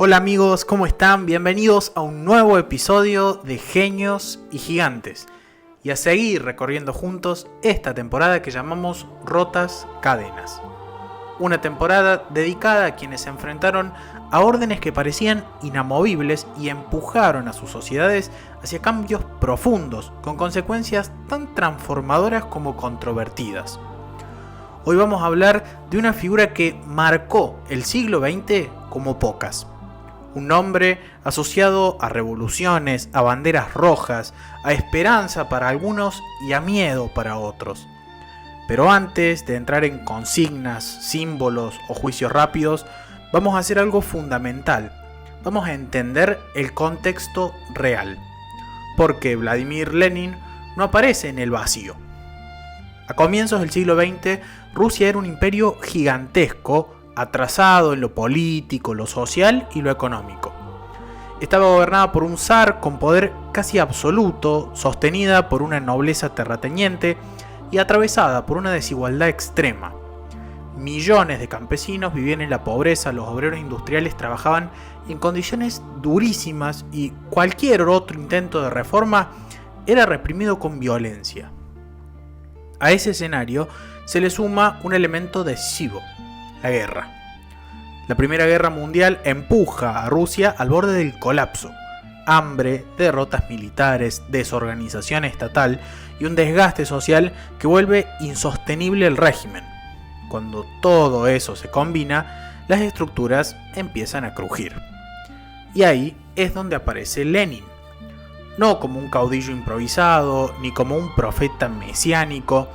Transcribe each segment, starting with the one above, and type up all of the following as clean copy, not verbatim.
Hola amigos, ¿cómo están? Bienvenidos a un nuevo episodio de Genios y Gigantes y a seguir recorriendo juntos esta temporada que llamamos Rotas Cadenas. Una temporada dedicada a quienes se enfrentaron a órdenes que parecían inamovibles y empujaron a sus sociedades hacia cambios profundos, con consecuencias tan transformadoras como controvertidas. Hoy vamos a hablar de una figura que marcó el siglo XX como pocas. Un hombre asociado a revoluciones, a banderas rojas, a esperanza para algunos y a miedo para otros. Pero antes de entrar en consignas, símbolos o juicios rápidos, vamos a hacer algo fundamental. Vamos a entender el contexto real. Porque Vladimir Lenin no aparece en el vacío. A comienzos del siglo XX, Rusia era un imperio gigantesco, atrasado en lo político, lo social y lo económico. Estaba gobernada por un zar con poder casi absoluto, sostenida por una nobleza terrateniente y atravesada por una desigualdad extrema. Millones de campesinos vivían en la pobreza, los obreros industriales trabajaban en condiciones durísimas y cualquier otro intento de reforma era reprimido con violencia. A ese escenario se le suma un elemento decisivo: la guerra. La Primera Guerra Mundial empuja a Rusia al borde del colapso. Hambre, derrotas militares, desorganización estatal y un desgaste social que vuelve insostenible el régimen. Cuando todo eso se combina, las estructuras empiezan a crujir. Y ahí es donde aparece Lenin. No como un caudillo improvisado, ni como un profeta mesiánico,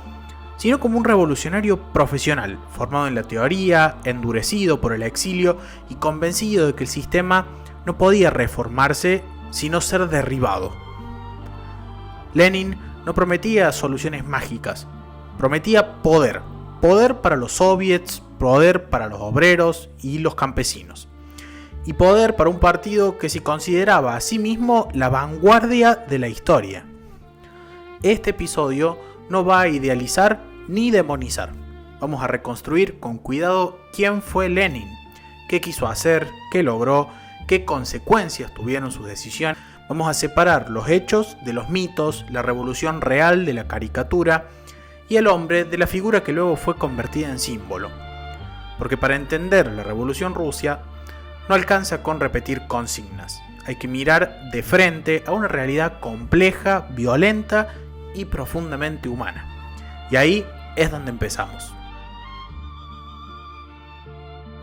sino como un revolucionario profesional, formado en la teoría, endurecido por el exilio y convencido de que el sistema no podía reformarse sino ser derribado. Lenin no prometía soluciones mágicas, prometía poder. Poder para los soviets, poder para los obreros y los campesinos. Y poder para un partido que se consideraba a sí mismo la vanguardia de la historia. Este episodio no va a idealizar ni demonizar. Vamos a reconstruir con cuidado quién fue Lenin, qué quiso hacer, qué logró, qué consecuencias tuvieron sus decisiones. Vamos a separar los hechos de los mitos, la revolución real de la caricatura y el hombre de la figura que luego fue convertida en símbolo. Porque para entender la revolución rusa no alcanza con repetir consignas. Hay que mirar de frente a una realidad compleja, violenta y profundamente humana. Y ahí es donde empezamos.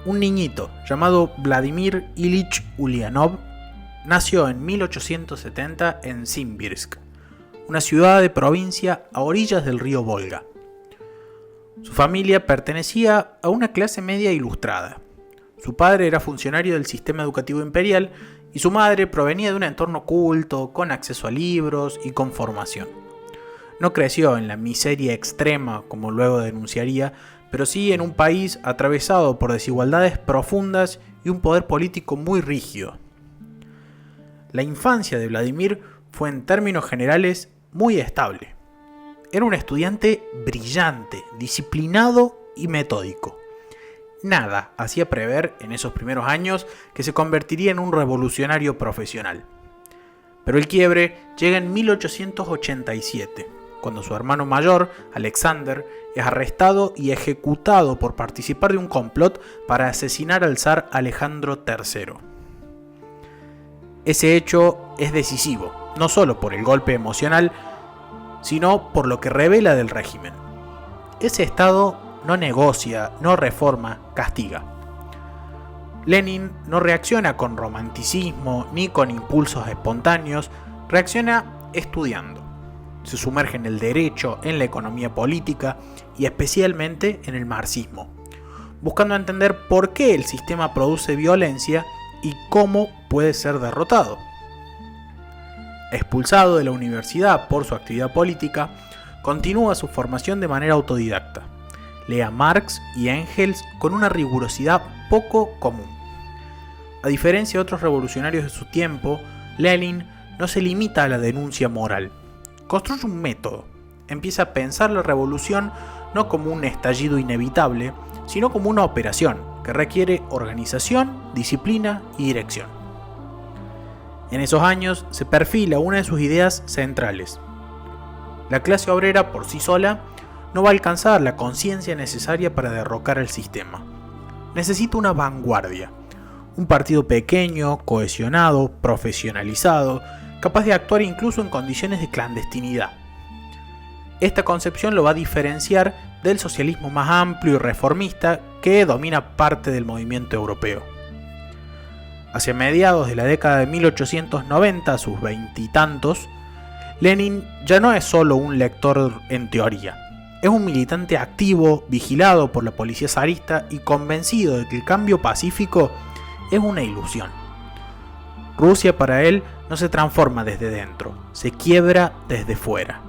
Un niñito llamado Vladimir Ilich Ulyanov nació en 1870 en Simbirsk, una ciudad de provincia a orillas del río Volga. Su familia pertenecía a una clase media ilustrada. Su padre era funcionario del sistema educativo imperial y su madre provenía de un entorno culto, con acceso a libros y con formación. No creció en la miseria extrema, como luego denunciaría, pero sí en un país atravesado por desigualdades profundas y un poder político muy rígido. La infancia de Vladimir fue en términos generales muy estable. Era un estudiante brillante, disciplinado y metódico. Nada hacía prever en esos primeros años que se convertiría en un revolucionario profesional. Pero el quiebre llega en 1887, cuando su hermano mayor, Alexander, es arrestado y ejecutado por participar de un complot para asesinar al zar Alejandro III. Ese hecho es decisivo, no solo por el golpe emocional, sino por lo que revela del régimen. Ese Estado no negocia, no reforma, castiga. Lenin no reacciona con romanticismo ni con impulsos espontáneos, reacciona estudiando. Se sumerge en el derecho, en la economía política y especialmente en el marxismo, buscando entender por qué el sistema produce violencia y cómo puede ser derrotado. Expulsado de la universidad por su actividad política, continúa su formación de manera autodidacta. Lee a Marx y Engels con una rigurosidad poco común. A diferencia de otros revolucionarios de su tiempo, Lenin no se limita a la denuncia moral. Construye un método. Empieza a pensar la revolución no como un estallido inevitable, sino como una operación, que requiere organización, disciplina y dirección. En esos años se perfila una de sus ideas centrales. La clase obrera por sí sola no va a alcanzar la conciencia necesaria para derrocar el sistema. Necesita una vanguardia, un partido pequeño, cohesionado, profesionalizado, capaz de actuar incluso en condiciones de clandestinidad. Esta concepción lo va a diferenciar del socialismo más amplio y reformista que domina parte del movimiento europeo. Hacia mediados de la década de 1890, a sus veintitantos, Lenin ya no es solo un lector en teoría, es un militante activo, vigilado por la policía zarista y convencido de que el cambio pacífico es una ilusión. Rusia para él no se transforma desde dentro, se quiebra desde fuera.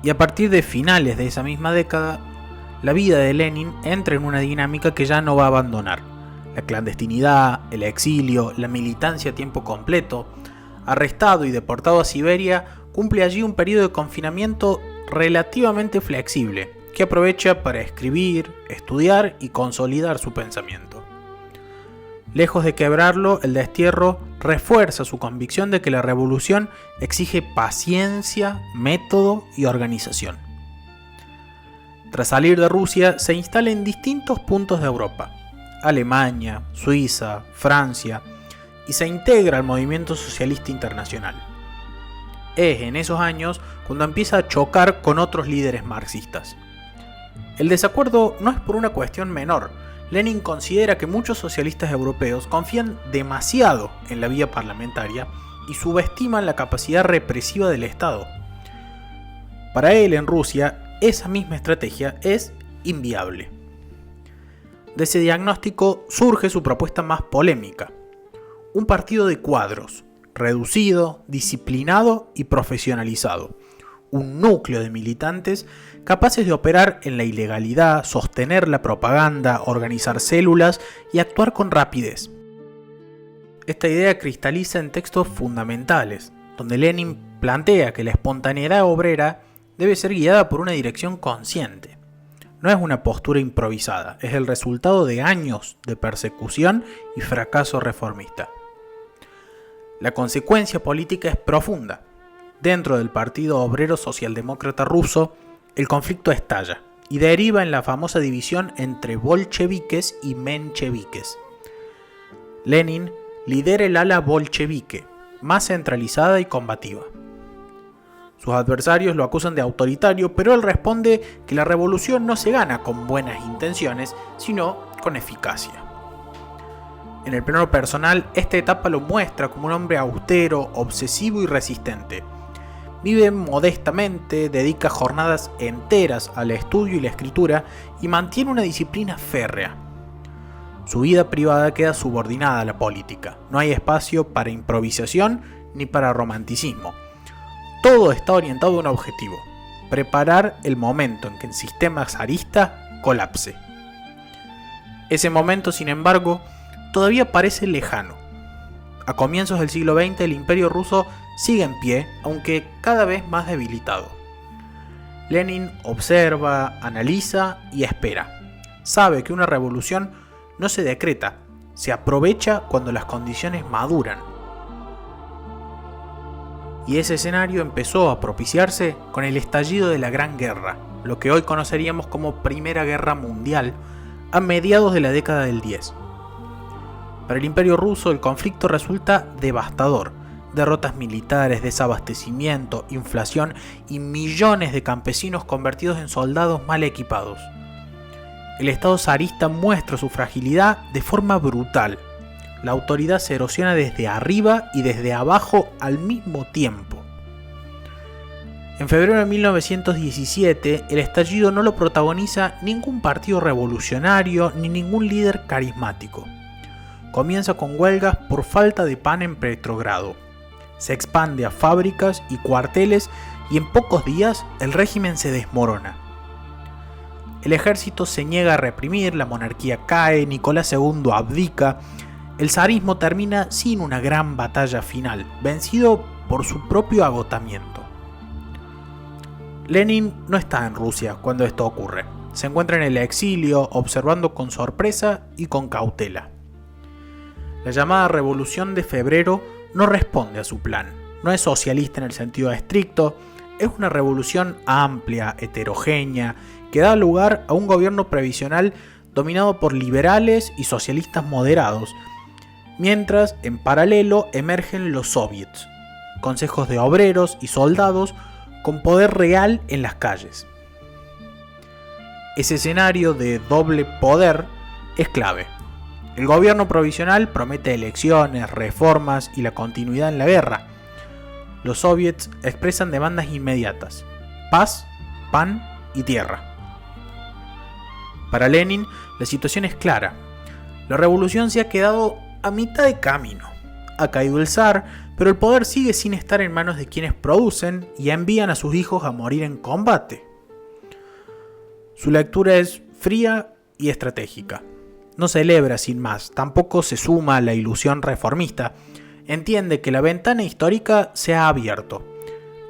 Y a partir de finales de esa misma década, la vida de Lenin entra en una dinámica que ya no va a abandonar. La clandestinidad, el exilio, la militancia a tiempo completo. Arrestado y deportado a Siberia, cumple allí un periodo de confinamiento relativamente flexible, que aprovecha para escribir, estudiar y consolidar su pensamiento. Lejos de quebrarlo, el destierro refuerza su convicción de que la revolución exige paciencia, método y organización. Tras salir de Rusia, se instala en distintos puntos de Europa, Alemania, Suiza, Francia, y se integra al movimiento socialista internacional. Es en esos años cuando empieza a chocar con otros líderes marxistas. El desacuerdo no es por una cuestión menor. Lenin considera que muchos socialistas europeos confían demasiado en la vía parlamentaria y subestiman la capacidad represiva del Estado. Para él, en Rusia, esa misma estrategia es inviable. De ese diagnóstico surge su propuesta más polémica: un partido de cuadros, reducido, disciplinado y profesionalizado. Un núcleo de militantes capaces de operar en la ilegalidad, sostener la propaganda, organizar células y actuar con rapidez. Esta idea cristaliza en textos fundamentales, donde Lenin plantea que la espontaneidad obrera debe ser guiada por una dirección consciente. No es una postura improvisada, es el resultado de años de persecución y fracaso reformista. La consecuencia política es profunda. Dentro del Partido Obrero Socialdemócrata Ruso, el conflicto estalla y deriva en la famosa división entre bolcheviques y mencheviques. Lenin lidera el ala bolchevique, más centralizada y combativa. Sus adversarios lo acusan de autoritario, pero él responde que la revolución no se gana con buenas intenciones, sino con eficacia. En el plano personal, esta etapa lo muestra como un hombre austero, obsesivo y resistente. Vive modestamente, dedica jornadas enteras al estudio y la escritura y mantiene una disciplina férrea. Su vida privada queda subordinada a la política. No hay espacio para improvisación ni para romanticismo. Todo está orientado a un objetivo: preparar el momento en que el sistema zarista colapse. Ese momento, sin embargo, todavía parece lejano. A comienzos del siglo XX el imperio ruso sigue en pie, aunque cada vez más debilitado. Lenin observa, analiza y espera. Sabe que una revolución no se decreta, se aprovecha cuando las condiciones maduran. Y ese escenario empezó a propiciarse con el estallido de la Gran Guerra, lo que hoy conoceríamos como Primera Guerra Mundial, a mediados de la década del 10. Para el imperio ruso el conflicto resulta devastador. Derrotas militares, desabastecimiento, inflación y millones de campesinos convertidos en soldados mal equipados. El Estado zarista muestra su fragilidad de forma brutal. La autoridad se erosiona desde arriba y desde abajo al mismo tiempo. En febrero de 1917, el estallido no lo protagoniza ningún partido revolucionario ni ningún líder carismático. Comienza con huelgas por falta de pan en Petrogrado. Se expande a fábricas y cuarteles y en pocos días el régimen se desmorona. El ejército se niega a reprimir, la monarquía cae, Nicolás II abdica. El zarismo termina sin una gran batalla final, vencido por su propio agotamiento. Lenin no está en Rusia cuando esto ocurre. se encuentra en el exilio, observando con sorpresa y con cautela. La llamada Revolución de Febrero no responde a su plan, no es socialista en el sentido estricto, es una revolución amplia, heterogénea, que da lugar a un gobierno previsional dominado por liberales y socialistas moderados, mientras en paralelo emergen los soviets, consejos de obreros y soldados con poder real en las calles. Ese escenario de doble poder es clave. El gobierno provisional promete elecciones, reformas y la continuidad en la guerra. Los soviets expresan demandas inmediatas: paz, pan y tierra. Para Lenin, la situación es clara. La revolución se ha quedado a mitad de camino. Ha caído el zar, pero el poder sigue sin estar en manos de quienes producen y envían a sus hijos a morir en combate. Su lectura es fría y estratégica. No celebra sin más, tampoco se suma a la ilusión reformista. Entiende que la ventana histórica se ha abierto,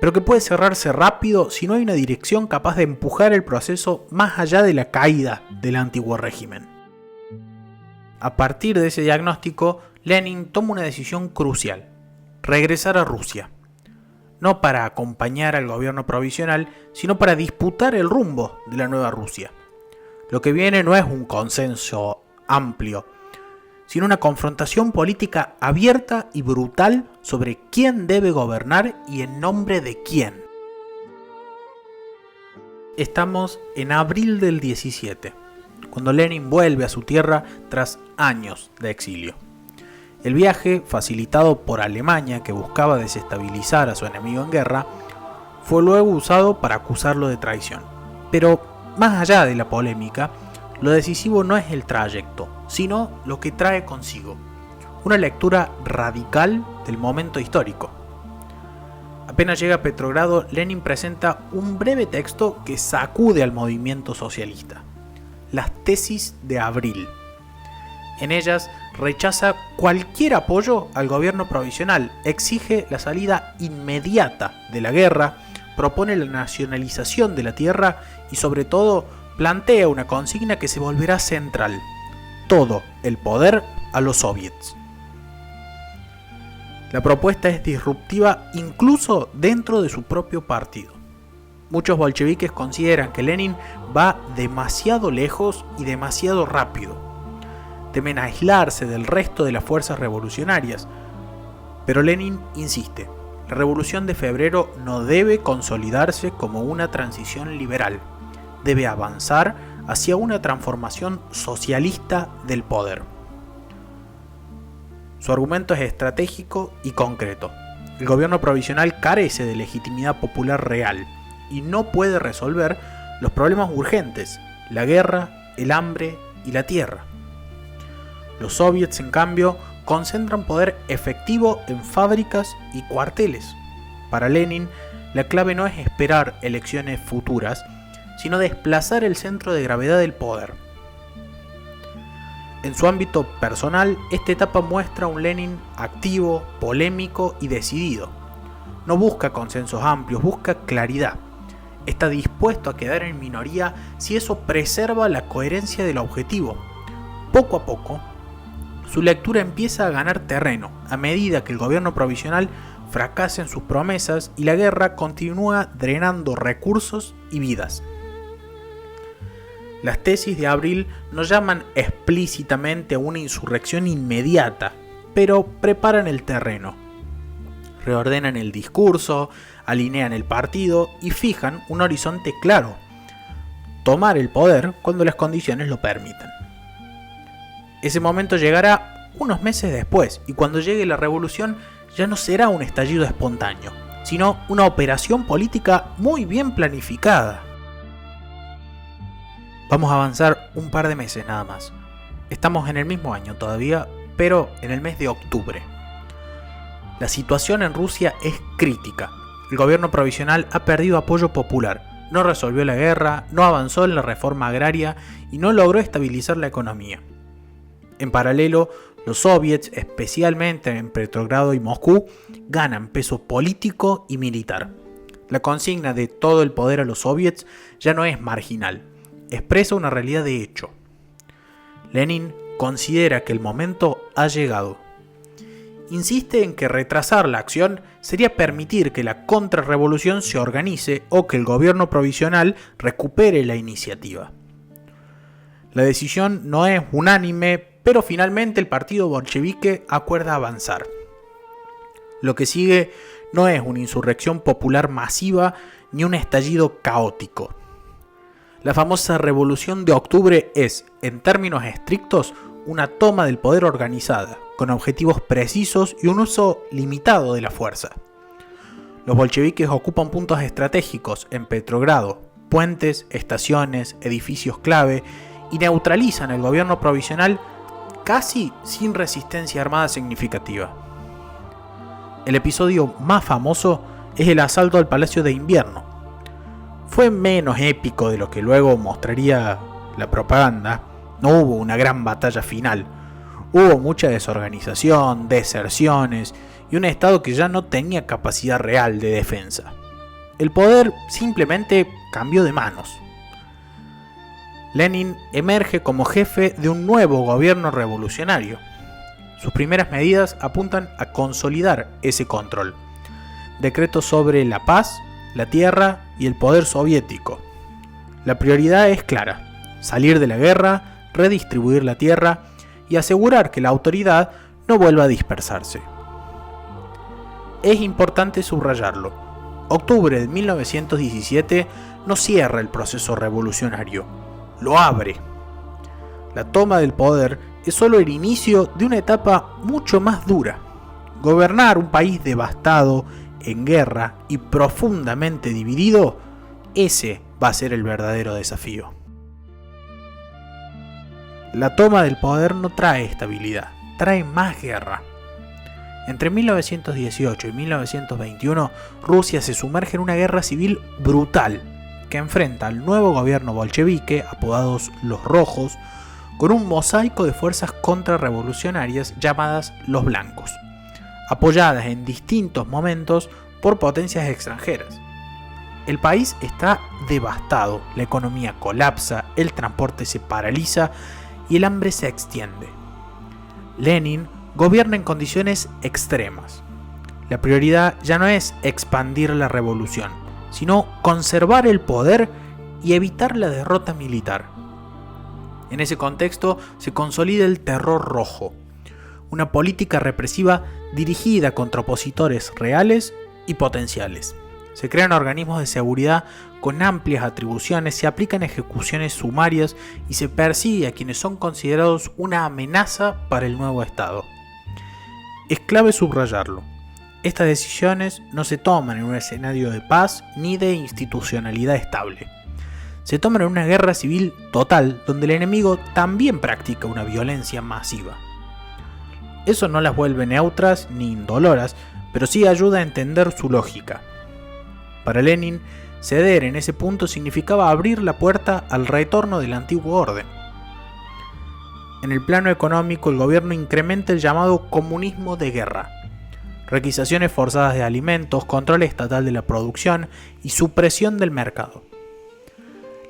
pero que puede cerrarse rápido si no hay una dirección capaz de empujar el proceso más allá de la caída del antiguo régimen. A partir de ese diagnóstico, Lenin toma una decisión crucial: regresar a Rusia. No para acompañar al gobierno provisional, sino para disputar el rumbo de la nueva Rusia. Lo que viene no es un consenso amplio, sino una confrontación política abierta y brutal sobre quién debe gobernar y en nombre de quién. Estamos en abril del 17, cuando Lenin vuelve a su tierra tras años de exilio. El viaje, facilitado por Alemania, que buscaba desestabilizar a su enemigo en guerra, fue luego usado para acusarlo de traición. Pero, más allá de la polémica, lo decisivo no es el trayecto, sino lo que trae consigo: una lectura radical del momento histórico. Apenas llega a Petrogrado, Lenin presenta un breve texto que sacude al movimiento socialista: las tesis de abril. En ellas rechaza cualquier apoyo al gobierno provisional, exige la salida inmediata de la guerra, propone la nacionalización de la tierra y sobre todo plantea una consigna que se volverá central: todo el poder a los soviets. La propuesta es disruptiva incluso dentro de su propio partido. Muchos bolcheviques consideran que Lenin va demasiado lejos y demasiado rápido. Temen aislarse del resto de las fuerzas revolucionarias. Pero Lenin insiste: la Revolución de Febrero no debe consolidarse como una transición liberal. Debe avanzar hacia una transformación socialista del poder. Su argumento es estratégico y concreto. El gobierno provisional carece de legitimidad popular real y no puede resolver los problemas urgentes: la guerra, el hambre y la tierra. Los soviets, en cambio, concentran poder efectivo en fábricas y cuarteles. Para Lenin, la clave no es esperar elecciones futuras, sino desplazar el centro de gravedad del poder. En su ámbito personal, esta etapa muestra un Lenin activo, polémico y decidido. No busca consensos amplios, busca claridad. Está dispuesto a quedar en minoría si eso preserva la coherencia del objetivo. Poco a poco, su lectura empieza a ganar terreno a medida que el gobierno provisional fracasa en sus promesas y la guerra continúa drenando recursos y vidas. Las tesis de abril no llaman explícitamente a una insurrección inmediata, pero preparan el terreno. Reordenan el discurso, alinean el partido y fijan un horizonte claro: tomar el poder cuando las condiciones lo permitan. Ese momento llegará unos meses después, y cuando llegue la revolución ya no será un estallido espontáneo, sino una operación política muy bien planificada. Vamos a avanzar un par de meses nada más. Estamos en el mismo año todavía, pero en el mes de octubre. La situación en Rusia es crítica. El gobierno provisional ha perdido apoyo popular, no resolvió la guerra, no avanzó en la reforma agraria y no logró estabilizar la economía. En paralelo, los soviets, especialmente en Petrogrado y Moscú, ganan peso político y militar. La consigna de todo el poder a los soviets ya no es marginal, expresa una realidad de hecho. Lenin considera que el momento ha llegado. Insiste en que retrasar la acción sería permitir que la contrarrevolución se organice o que el gobierno provisional recupere la iniciativa. La decisión no es unánime, pero finalmente el partido bolchevique acuerda avanzar. Lo que sigue no es una insurrección popular masiva ni un estallido caótico. La famosa Revolución de Octubre es, en términos estrictos, una toma del poder organizada, con objetivos precisos y un uso limitado de la fuerza. Los bolcheviques ocupan puntos estratégicos en Petrogrado, puentes, estaciones, edificios clave y neutralizan el gobierno provisional casi sin resistencia armada significativa. El episodio más famoso es el asalto al Palacio de Invierno. Fue menos épico de lo que luego mostraría la propaganda. No hubo una gran batalla final. Hubo mucha desorganización, deserciones y un Estado que ya no tenía capacidad real de defensa. El poder simplemente cambió de manos. Lenin emerge como jefe de un nuevo gobierno revolucionario. Sus primeras medidas apuntan a consolidar ese control. Decretos sobre la paz, la tierra y el poder soviético. La prioridad es clara: salir de la guerra, redistribuir la tierra y asegurar que la autoridad no vuelva a dispersarse. Es importante subrayarlo. Octubre de 1917 no cierra el proceso revolucionario, lo abre. La toma del poder es solo el inicio de una etapa mucho más dura. Gobernar un país devastado, en guerra y profundamente dividido, ese va a ser el verdadero desafío. La toma del poder no trae estabilidad, trae más guerra. Entre 1918 y 1921, Rusia se sumerge en una guerra civil brutal que enfrenta al nuevo gobierno bolchevique, apodados los Rojos, con un mosaico de fuerzas contrarrevolucionarias llamadas los Blancos, apoyadas en distintos momentos por potencias extranjeras. El país está devastado, la economía colapsa, el transporte se paraliza y el hambre se extiende. Lenin gobierna en condiciones extremas. La prioridad ya no es expandir la revolución, sino conservar el poder y evitar la derrota militar. En ese contexto se consolida el terror rojo, una política represiva dirigida contra opositores reales y potenciales. Se crean organismos de seguridad con amplias atribuciones, se aplican ejecuciones sumarias y se persigue a quienes son considerados una amenaza para el nuevo Estado. Es clave subrayarlo. Estas decisiones no se toman en un escenario de paz ni de institucionalidad estable. Se toman en una guerra civil total donde el enemigo también practica una violencia masiva. Eso no las vuelve neutras ni indoloras, pero sí ayuda a entender su lógica. Para Lenin, ceder en ese punto significaba abrir la puerta al retorno del antiguo orden. En el plano económico, el gobierno incrementa el llamado comunismo de guerra. Requisaciones forzadas de alimentos, control estatal de la producción y supresión del mercado.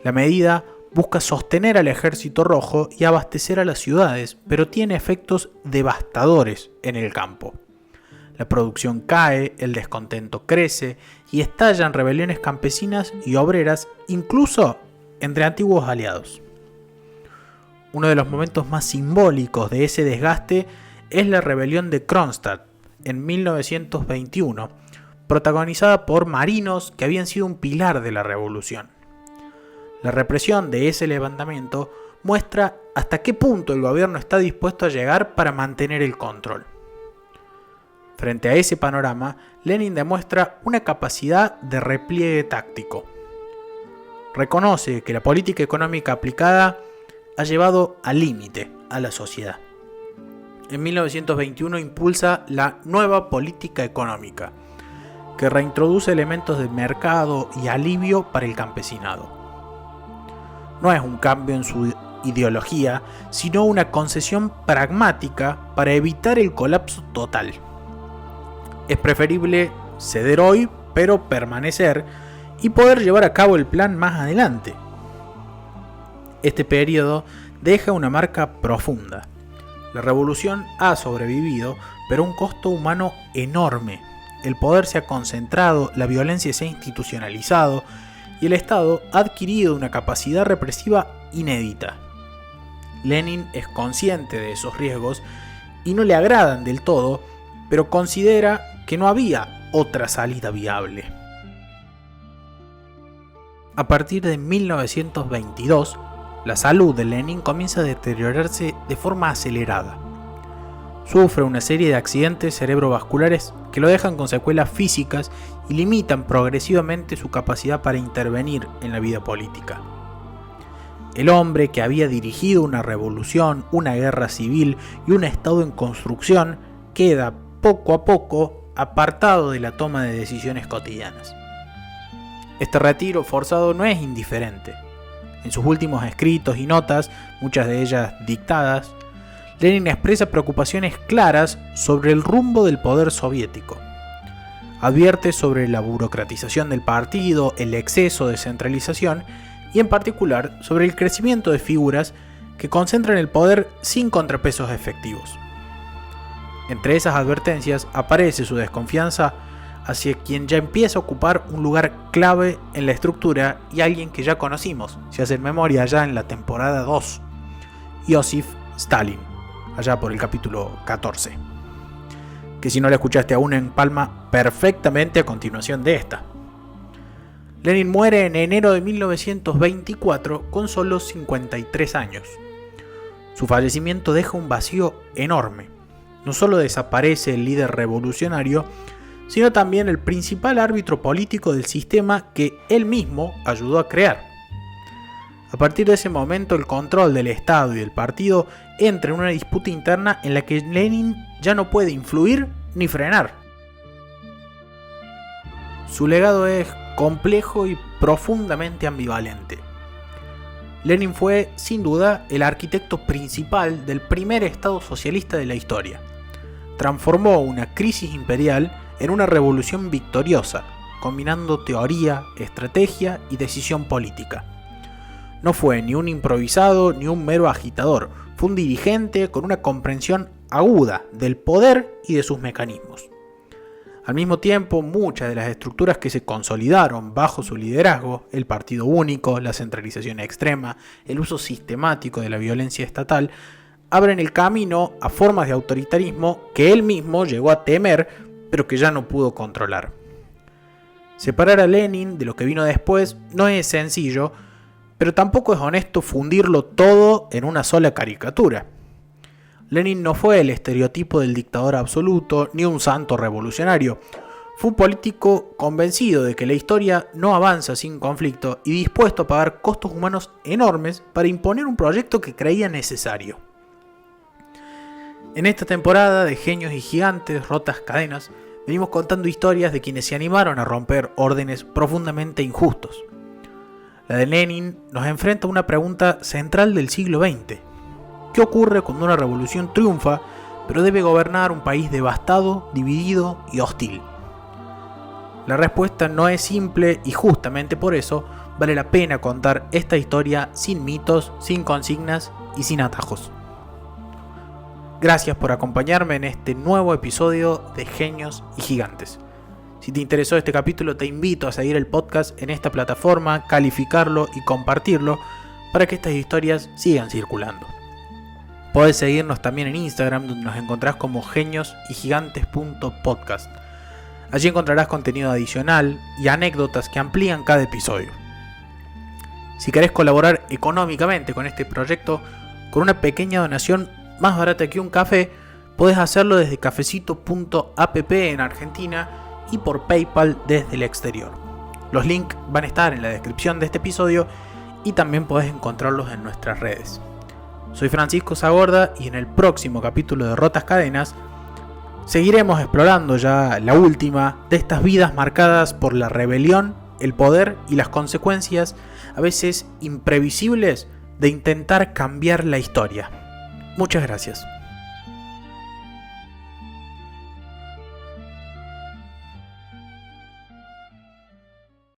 La medida busca sostener al ejército rojo y abastecer a las ciudades, pero tiene efectos devastadores en el campo. La producción cae, el descontento crece y estallan rebeliones campesinas y obreras, incluso entre antiguos aliados. Uno de los momentos más simbólicos de ese desgaste es la rebelión de Kronstadt en 1921, protagonizada por marinos que habían sido un pilar de la revolución. La represión de ese levantamiento muestra hasta qué punto el gobierno está dispuesto a llegar para mantener el control. Frente a ese panorama, Lenin demuestra una capacidad de repliegue táctico. Reconoce que la política económica aplicada ha llevado al límite a la sociedad. En 1921 impulsa la nueva política económica, que reintroduce elementos de mercado y alivio para el campesinado. No es un cambio en su ideología, sino una concesión pragmática para evitar el colapso total. Es preferible ceder hoy, pero permanecer y poder llevar a cabo el plan más adelante. Este periodo deja una marca profunda. La revolución ha sobrevivido, pero a un costo humano enorme. El poder se ha concentrado, la violencia se ha institucionalizado y el Estado ha adquirido una capacidad represiva inédita. Lenin es consciente de esos riesgos y no le agradan del todo, pero considera que no había otra salida viable. A partir de 1922, la salud de Lenin comienza a deteriorarse de forma acelerada. Sufre una serie de accidentes cerebrovasculares que lo dejan con secuelas físicas y limitan progresivamente su capacidad para intervenir en la vida política. El hombre que había dirigido una revolución, una guerra civil y un Estado en construcción queda poco a poco apartado de la toma de decisiones cotidianas. Este retiro forzado no es indiferente. En sus últimos escritos y notas, muchas de ellas dictadas, Lenin expresa preocupaciones claras sobre el rumbo del poder soviético. Advierte sobre la burocratización del partido, el exceso de centralización y en particular sobre el crecimiento de figuras que concentran el poder sin contrapesos efectivos. Entre esas advertencias aparece su desconfianza hacia quien ya empieza a ocupar un lugar clave en la estructura y alguien que ya conocimos, si hacen memoria, ya en la temporada 2, Joseph Stalin, allá por el capítulo 14, que si no la escuchaste aún empalma perfectamente a continuación de esta. Lenin muere en enero de 1924 con solo 53 años. Su fallecimiento deja un vacío enorme. No solo desaparece el líder revolucionario, sino también el principal árbitro político del sistema que él mismo ayudó a crear. A partir de ese momento, el control del Estado y del partido entra en una disputa interna en la que Lenin ya no puede influir ni frenar. Su legado es complejo y profundamente ambivalente. Lenin fue, sin duda, el arquitecto principal del primer Estado socialista de la historia. Transformó una crisis imperial en una revolución victoriosa, combinando teoría, estrategia y decisión política. No fue ni un improvisado ni un mero agitador, fue un dirigente con una comprensión aguda del poder y de sus mecanismos. Al mismo tiempo, muchas de las estructuras que se consolidaron bajo su liderazgo, el partido único, la centralización extrema, el uso sistemático de la violencia estatal, abren el camino a formas de autoritarismo que él mismo llegó a temer, pero que ya no pudo controlar. Separar a Lenin de lo que vino después no es sencillo, pero tampoco es honesto fundirlo todo en una sola caricatura. Lenin no fue el estereotipo del dictador absoluto ni un santo revolucionario. Fue un político convencido de que la historia no avanza sin conflicto y dispuesto a pagar costos humanos enormes para imponer un proyecto que creía necesario. En esta temporada de Genios y Gigantes, Rotas Cadenas, venimos contando historias de quienes se animaron a romper órdenes profundamente injustos. La de Lenin nos enfrenta a una pregunta central del siglo XX. ¿Qué ocurre cuando una revolución triunfa, pero debe gobernar un país devastado, dividido y hostil? La respuesta no es simple y justamente por eso vale la pena contar esta historia sin mitos, sin consignas y sin atajos. Gracias por acompañarme en este nuevo episodio de Genios y Gigantes. Si te interesó este capítulo, te invito a seguir el podcast en esta plataforma, calificarlo y compartirlo para que estas historias sigan circulando. Podés seguirnos también en Instagram, donde nos encontrás como geniosygigantes.podcast. Allí encontrarás contenido adicional y anécdotas que amplían cada episodio. Si querés colaborar económicamente con este proyecto, con una pequeña donación más barata que un café, podés hacerlo desde cafecito.app en Argentina y por PayPal desde el exterior. Los links van a estar en la descripción de este episodio y también podés encontrarlos en nuestras redes. Soy Francisco Sagorda y en el próximo capítulo de Rotas Cadenas seguiremos explorando ya la última de estas vidas marcadas por la rebelión, el poder y las consecuencias a veces imprevisibles de intentar cambiar la historia. Muchas gracias.